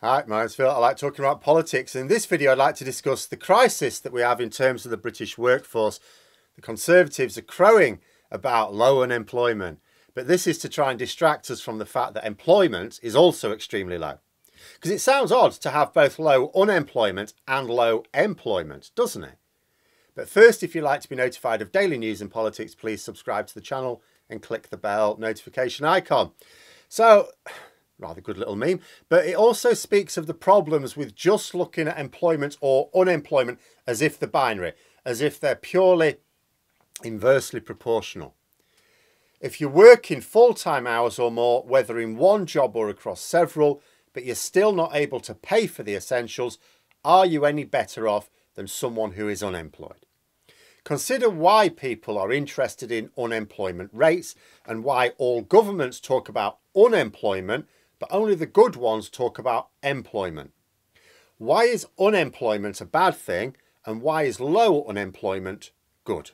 Hi, my name's Phil. I like talking about politics. In this video, I'd like to discuss the crisis that we have in terms of the British workforce. The Conservatives are crowing about low unemployment, but this is to try and distract us from the fact that employment is also extremely low. Because it sounds odd to have both low unemployment and low employment, doesn't it? But first, if you'd like to be notified of daily news and politics, please subscribe to the channel and click the bell notification icon. So, rather good little meme, but it also speaks of the problems with just looking at employment or unemployment as if they're binary, as if they're purely inversely proportional. If you're working full-time hours or more, whether in one job or across several, but you're still not able to pay for the essentials, are you any better off than someone who is unemployed? Consider why people are interested in unemployment rates and why all governments talk about unemployment, but only the good ones talk about employment. Why is unemployment a bad thing and why is low unemployment good?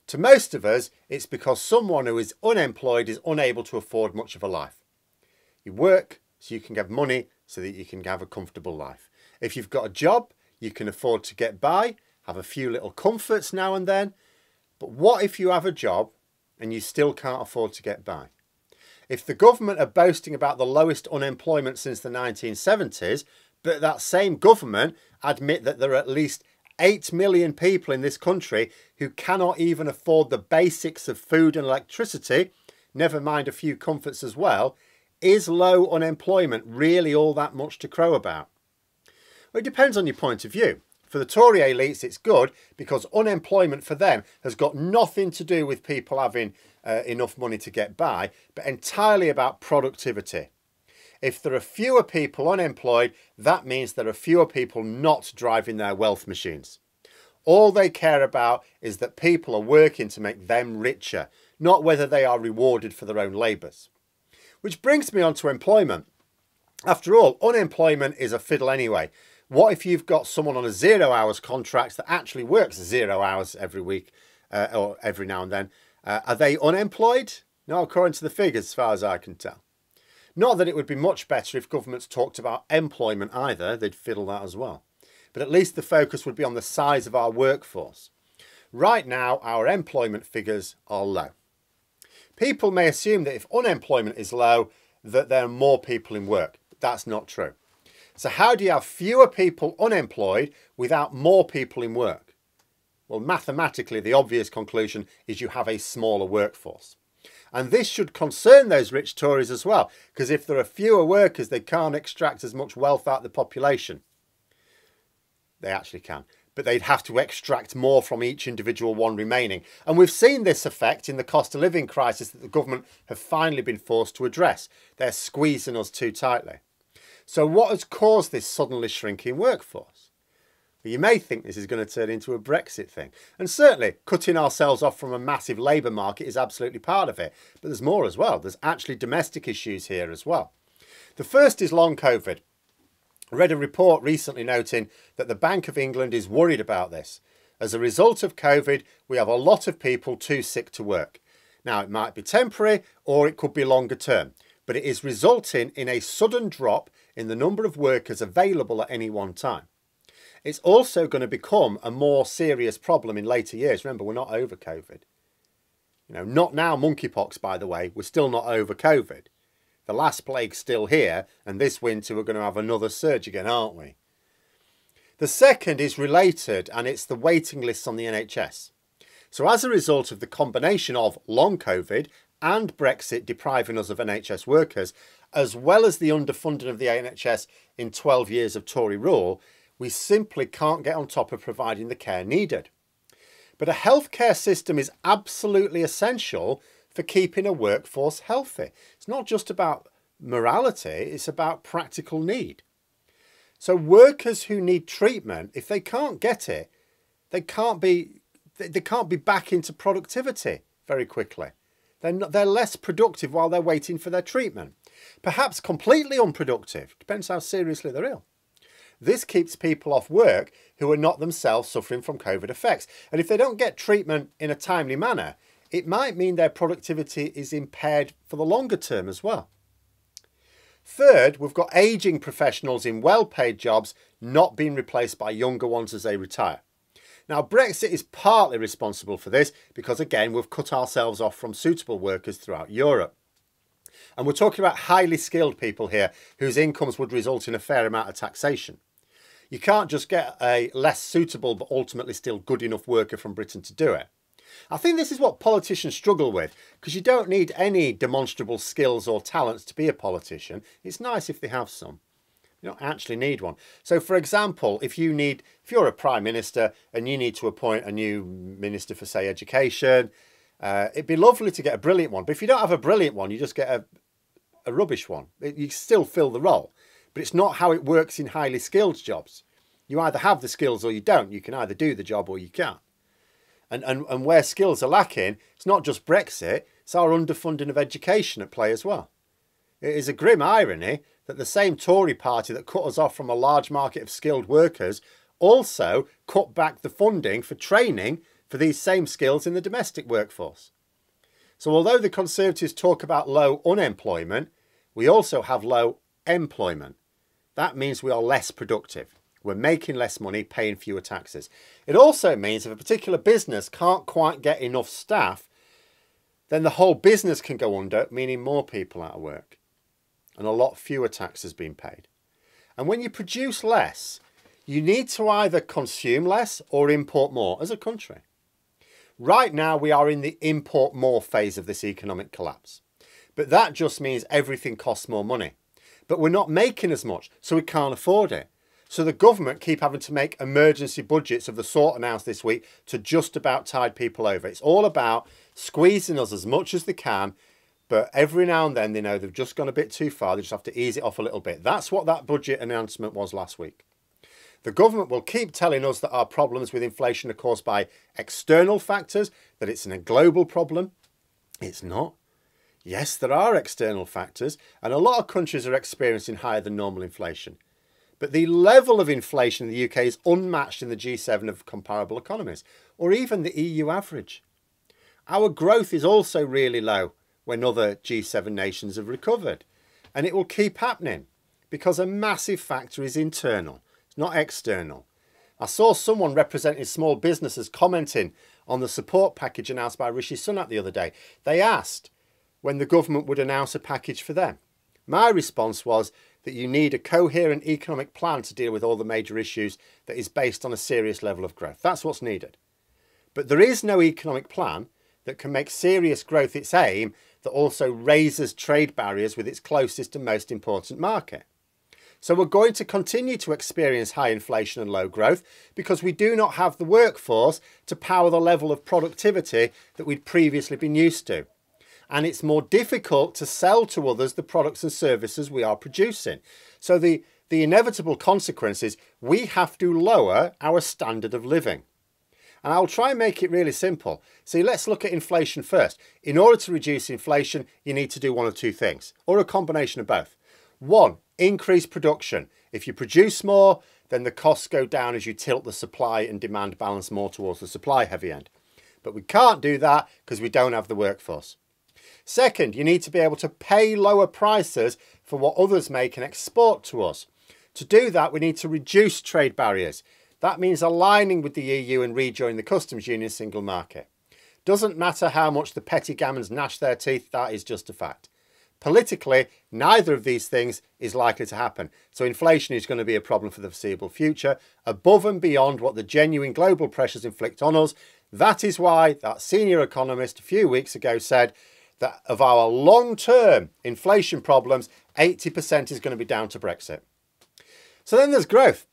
To most of us, it's because someone who is unemployed is unable to afford much of a life. You work so you can get money so that you can have a comfortable life. If you've got a job, you can afford to get by, have a few little comforts now and then. But what if you have a job and you still can't afford to get by? If the government are boasting about the lowest unemployment since the 1970s, but that same government admit that there are at least 8 million people in this country who cannot even afford the basics of food and electricity, never mind a few comforts as well, is low unemployment really all that much to crow about? Well, it depends on your point of view. For the Tory elites, it's good because unemployment for them has got nothing to do with people having enough money to get by, but entirely about productivity. If there are fewer people unemployed, that means there are fewer people not driving their wealth machines. All they care about is that people are working to make them richer, not whether they are rewarded for their own labours. Which brings me on to employment. After all, unemployment is a fiddle anyway. What if you've got someone on a 0 hours contract that actually works 0 hours every week or every now and then? Are they unemployed? No, according to the figures, as far as I can tell. Not that it would be much better if governments talked about employment either. They'd fiddle that as well. But at least the focus would be on the size of our workforce. Right now, our employment figures are low. People may assume that if unemployment is low, that there are more people in work. But that's not true. So how do you have fewer people unemployed without more people in work? Well, mathematically, the obvious conclusion is you have a smaller workforce. And this should concern those rich Tories as well, because if there are fewer workers, they can't extract as much wealth out of the population. They actually can, but they'd have to extract more from each individual one remaining. And we've seen this effect in the cost of living crisis that the government have finally been forced to address. They're squeezing us too tightly. So what has caused this suddenly shrinking workforce? Well, you may think this is going to turn into a Brexit thing. And certainly cutting ourselves off from a massive labour market is absolutely part of it. But there's more as well. There's actually domestic issues here as well. The first is long COVID. I read a report recently noting that the Bank of England is worried about this. As a result of COVID, we have a lot of people too sick to work. Now, it might be temporary or it could be longer term, but it is resulting in a sudden drop in the number of workers available at any one time. It's also going to become a more serious problem in later years. Remember, we're not over COVID. Not now monkeypox, by the way. We're still not over COVID. The last plague's still here, and this winter we're going to have another surge again, aren't we? The second is related, and it's the waiting lists on the NHS. So as a result of the combination of long COVID and Brexit depriving us of NHS workers, as well as the underfunding of the NHS in 12 years of Tory rule, we simply can't get on top of providing the care needed. But a healthcare system is absolutely essential for keeping a workforce healthy. It's not just about morality, it's about practical need. So workers who need treatment, if they can't get it, they can't be back into productivity very quickly. They're less productive while they're waiting for their treatment. Perhaps completely unproductive, depends how seriously they're ill. This keeps people off work who are not themselves suffering from COVID effects. And if they don't get treatment in a timely manner, it might mean their productivity is impaired for the longer term as well. Third, we've got ageing professionals in well-paid jobs not being replaced by younger ones as they retire. Now, Brexit is partly responsible for this because, again, we've cut ourselves off from suitable workers throughout Europe. And we're talking about highly skilled people here whose incomes would result in a fair amount of taxation. You can't just get a less suitable but ultimately still good enough worker from Britain to do it. I think this is what politicians struggle with, because you don't need any demonstrable skills or talents to be a politician. It's nice if they have some. You don't actually need one. So, for example, if you're a Prime Minister and you need to appoint a new Minister for, say, Education, it'd be lovely to get a brilliant one. But if you don't have a brilliant one, you just get a rubbish one. You still fill the role. But it's not how it works in highly skilled jobs. You either have the skills or you don't. You can either do the job or you can't. And where skills are lacking, it's not just Brexit, it's our underfunding of education at play as well. It is a grim irony that the same Tory party that cut us off from a large market of skilled workers also cut back the funding for training for these same skills in the domestic workforce. So although the Conservatives talk about low unemployment, we also have low employment. That means we are less productive. We're making less money, paying fewer taxes. It also means if a particular business can't quite get enough staff, then the whole business can go under, meaning more people out of work and a lot fewer taxes being paid. And when you produce less, you need to either consume less or import more as a country. Right now, we are in the import more phase of this economic collapse. But that just means everything costs more money. But we're not making as much, so we can't afford it. So the government keep having to make emergency budgets of the sort announced this week to just about tide people over. It's all about squeezing us as much as they can, but every now and then they know they've just gone a bit too far. They just have to ease it off a little bit. That's what that budget announcement was last week. The government will keep telling us that our problems with inflation are caused by external factors, that it's a global problem. It's not. Yes, there are external factors, and a lot of countries are experiencing higher than normal inflation. But the level of inflation in the UK is unmatched in the G7 of comparable economies, or even the EU average. Our growth is also really low when other G7 nations have recovered. And it will keep happening because a massive factor is internal, it's not external. I saw someone representing small businesses commenting on the support package announced by Rishi Sunak the other day. They asked when the government would announce a package for them. My response was that you need a coherent economic plan to deal with all the major issues that is based on a serious level of growth. That's what's needed. But there is no economic plan that can make serious growth its aim that also raises trade barriers with its closest and most important market. So we're going to continue to experience high inflation and low growth because we do not have the workforce to power the level of productivity that we'd previously been used to. And it's more difficult to sell to others the products and services we are producing. So the inevitable consequence is we have to lower our standard of living. And I'll try and make it really simple. See, let's look at inflation first. In order to reduce inflation, you need to do one of two things, or a combination of both. One, increase production. If you produce more, then the costs go down as you tilt the supply and demand balance more towards the supply heavy end. But we can't do that because we don't have the workforce. Second, you need to be able to pay lower prices for what others make and export to us. To do that, we need to reduce trade barriers. That means aligning with the EU and rejoining the customs union single market. Doesn't matter how much the petty gammons gnash their teeth, that is just a fact. Politically, neither of these things is likely to happen. So inflation is going to be a problem for the foreseeable future, above and beyond what the genuine global pressures inflict on us. That is why that senior economist a few weeks ago said that of our long-term inflation problems, 80% is going to be down to Brexit. So then there's growth.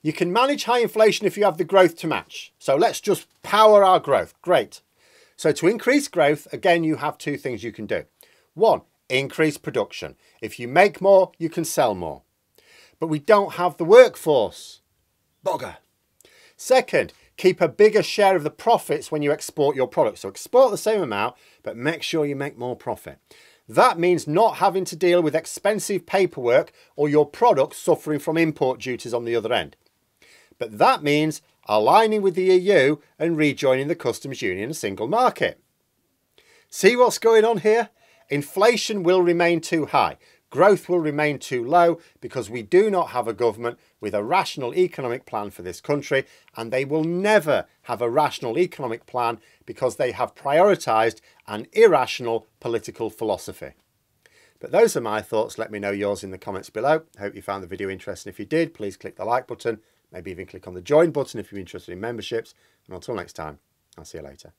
You can manage high inflation if you have the growth to match. So let's just power our growth. Great. So to increase growth, again, you have two things you can do. One, increase production. If you make more, you can sell more. But we don't have the workforce. Bugger. Second, keep a bigger share of the profits when you export your products. So export the same amount, but make sure you make more profit. That means not having to deal with expensive paperwork or your products suffering from import duties on the other end. But that means aligning with the EU and rejoining the customs union and single market. See what's going on here? Inflation will remain too high. Growth will remain too low because we do not have a government with a rational economic plan for this country, and they will never have a rational economic plan because they have prioritised an irrational political philosophy. But those are my thoughts. Let me know yours in the comments below. I hope you found the video interesting. If you did, please click the like button. Maybe even click on the join button if you're interested in memberships. And until next time, I'll see you later.